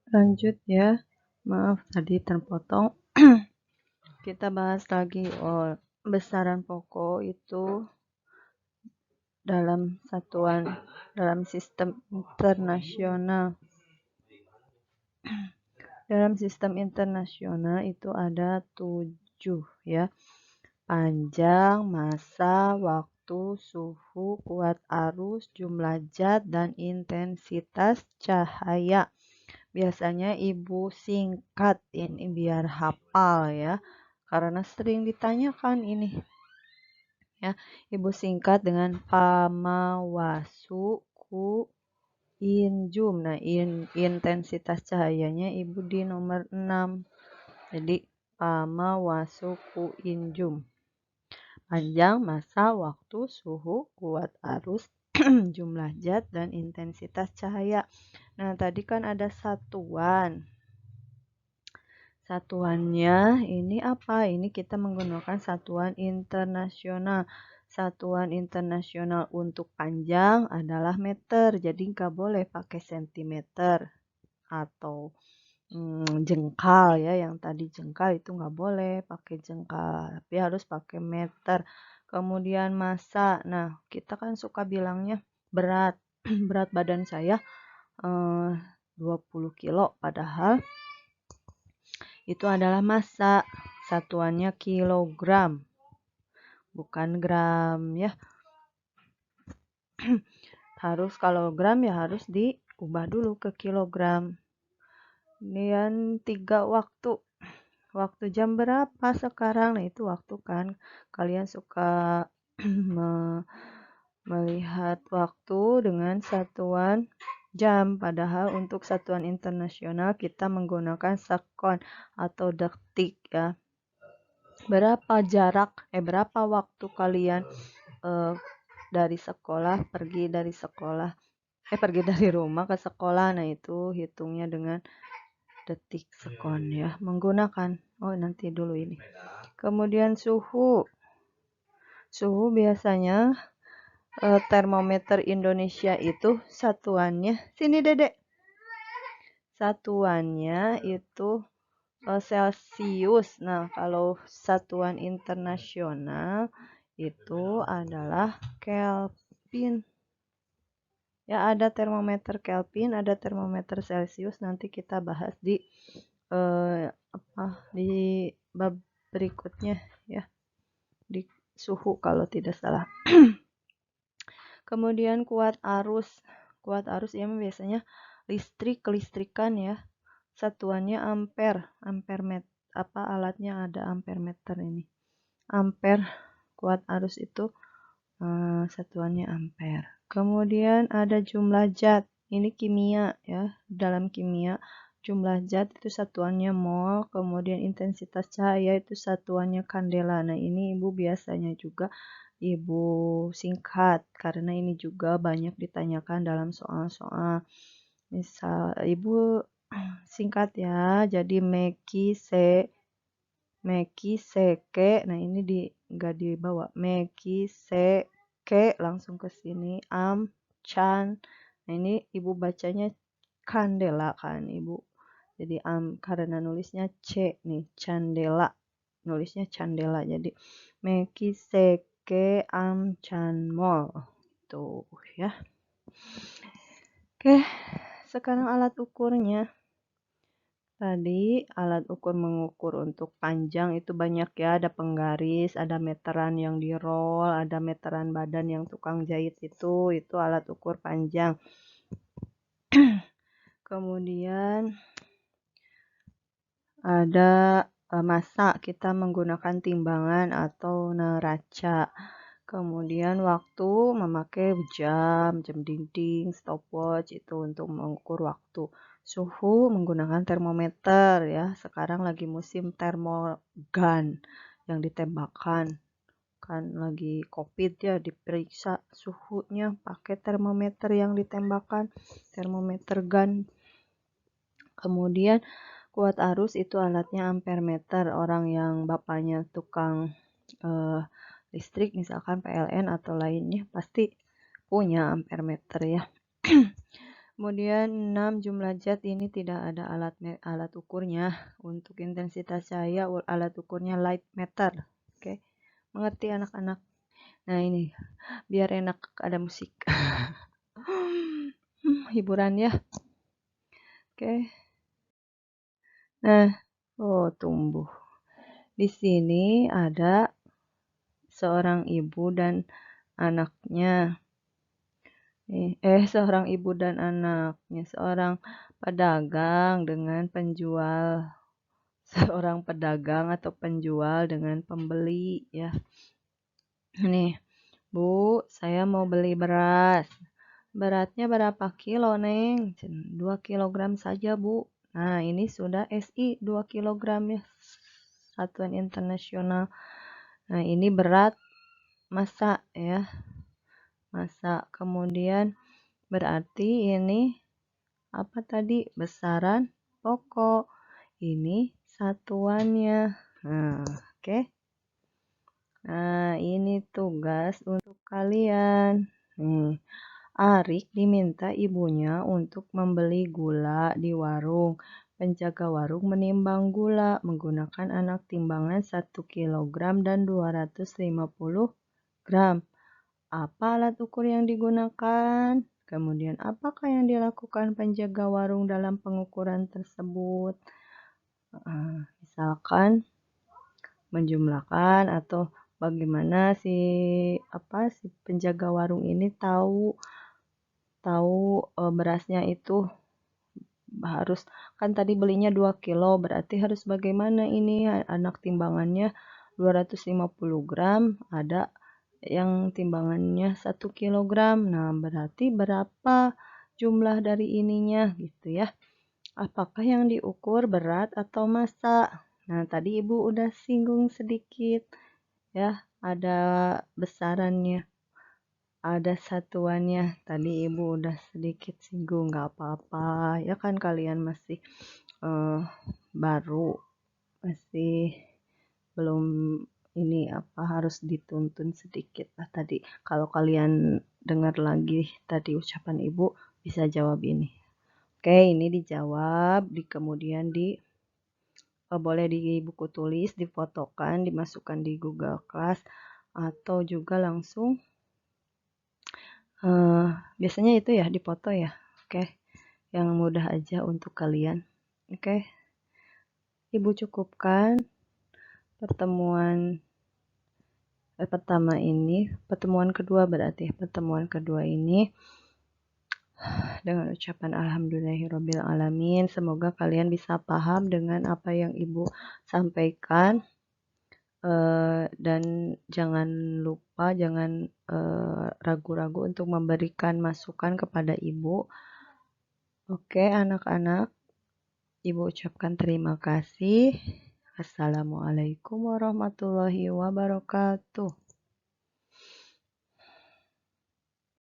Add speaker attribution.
Speaker 1: Lanjut ya, maaf tadi terpotong. Kita bahas lagi besaran pokok itu dalam sistem internasional. Dalam sistem internasional itu ada 7 ya. Panjang, massa, waktu, suhu, kuat arus, jumlah zat, dan intensitas cahaya. Biasanya ibu singkat ini biar hafal ya. Karena sering ditanyakan ini. Ya, ibu singkat dengan pamawasu ku injum. Nah, intensitas cahayanya ibu di nomor 6. Jadi pamawasu ku injum. Panjang, massa, waktu, suhu, kuat arus, jumlah zat, dan intensitas cahaya. Nah, tadi kan ada satuan. Satuannya ini apa? Ini kita menggunakan satuan internasional. Satuan internasional untuk panjang adalah meter. Jadi nggak boleh pakai sentimeter atau jengkal ya. Yang tadi jengkal itu nggak boleh pakai jengkal. Tapi harus pakai meter. Kemudian massa. Nah, kita kan suka bilangnya berat. Berat badan saya 20 kilo. Padahal itu adalah massa, satuannya kilogram, bukan gram ya. Harus kalau gram ya harus diubah dulu ke kilogram. Kemudian 3 waktu. Waktu jam berapa sekarang? Nah, itu waktu kan. Kalian suka melihat waktu dengan satuan jam. Padahal untuk satuan internasional kita menggunakan sekon atau detik ya. Berapa waktu kalian dari sekolah pergi dari rumah ke sekolah. Nah, itu hitungnya dengan detik sekon ya, menggunakan nanti dulu ini. Kemudian suhu biasanya termometer Indonesia itu satuannya sini Dedek, satuannya itu Celsius. Nah, kalau satuan internasional itu adalah Kelvin. Ya, ada termometer Kelvin, ada termometer Celsius. Nanti kita bahas di bab berikutnya ya. Di suhu kalau tidak salah. Kemudian kuat arus. Kuat arus ya biasanya kelistrikan ya. Satuannya ampere. Alatnya ada ampere meter ini. Ampere, kuat arus itu satuannya ampere. Kemudian ada jumlah zat. Ini kimia ya. Dalam kimia jumlah zat itu satuannya mol. Kemudian intensitas cahaya itu satuannya kandela. Nah, ini ibu biasanya juga ibu singkat karena ini juga banyak ditanyakan dalam soal-soal. Misal ibu singkat ya. Jadi Mekiseke. Nah, ini enggak dibawa. Mekiseke langsung ke sini. Chan. Nah, ini ibu bacanya kandela kan ibu. Jadi karena nulisnya C nih, candela. Nulisnya candela. Jadi Mekiseke Chanmol. Tuh ya. Oke, sekarang alat ukurnya. Tadi alat ukur mengukur untuk panjang itu banyak ya, ada penggaris, ada meteran yang di roll, ada meteran badan yang tukang jahit itu alat ukur panjang. Kemudian ada massa, kita menggunakan timbangan atau neraca. Kemudian waktu memakai jam dinding, stopwatch itu untuk mengukur waktu. Suhu menggunakan termometer ya. Sekarang lagi musim termogan yang ditembakkan. Kan lagi COVID ya, diperiksa suhunya pakai termometer yang ditembakkan, termometer gun. Kemudian kuat arus itu alatnya ampere meter. Orang yang bapaknya tukang listrik misalkan PLN atau lainnya pasti punya ampere meter ya. Kemudian 6 jumlah zat ini tidak ada alat ukurnya. Untuk intensitas cahaya alat ukurnya light meter. Oke. Mengerti anak-anak? Nah, ini biar enak ada musik. Hiburan ya. Oke. Nah, tumbuh. Di sini ada seorang ibu dan anaknya. Seorang ibu dan anaknya, seorang pedagang dengan penjual, seorang pedagang atau penjual dengan pembeli ya. Nih, Bu, saya mau beli beras. Beratnya berapa kilo, Neng? 2 kilogram saja, Bu. Nah, ini sudah SI 2 kilogram ya. Satuan internasional. Nah, ini berat masa ya. Masa. Kemudian berarti ini apa tadi? Besaran pokok. Ini satuannya. Nah, oke. Nah, ini tugas untuk kalian. Arik diminta ibunya untuk membeli gula di warung. Penjaga warung menimbang gula menggunakan anak timbangan 1 kg dan 250 gram. Apa alat ukur yang digunakan? Kemudian apakah yang dilakukan penjaga warung dalam pengukuran tersebut? Misalkan menjumlahkan atau bagaimana si penjaga warung ini tahu berasnya itu harus, kan tadi belinya 2 kilo, berarti harus bagaimana ini anak timbangannya 250 gram, ada yang timbangannya 1 kilogram. Nah, berarti berapa jumlah dari ininya gitu ya. Apakah yang diukur berat atau massa? Nah, tadi Ibu udah singgung sedikit ya, ada besarannya, ada satuannya. Tadi Ibu udah sedikit singgung, nggak apa-apa. Ya kan kalian masih baru, masih belum ini harus dituntun sedikit lah tadi. Kalau kalian dengar lagi tadi ucapan Ibu, bisa jawab ini. Oke, ini dijawab, kemudian boleh di buku tulis, difotokan, dimasukkan di Google Class, atau juga langsung biasanya itu ya dipoto ya. Oke, yang mudah aja untuk kalian. Oke, Ibu cukupkan pertemuan pertama ini, pertemuan kedua berarti pertemuan kedua ini dengan ucapan alhamdulillahirabbil alamin. Semoga kalian bisa paham dengan apa yang Ibu sampaikan. Dan jangan lupa, jangan ragu-ragu untuk memberikan masukan kepada Ibu. Oke, anak-anak, Ibu ucapkan terima kasih. Assalamualaikum warahmatullahi wabarakatuh.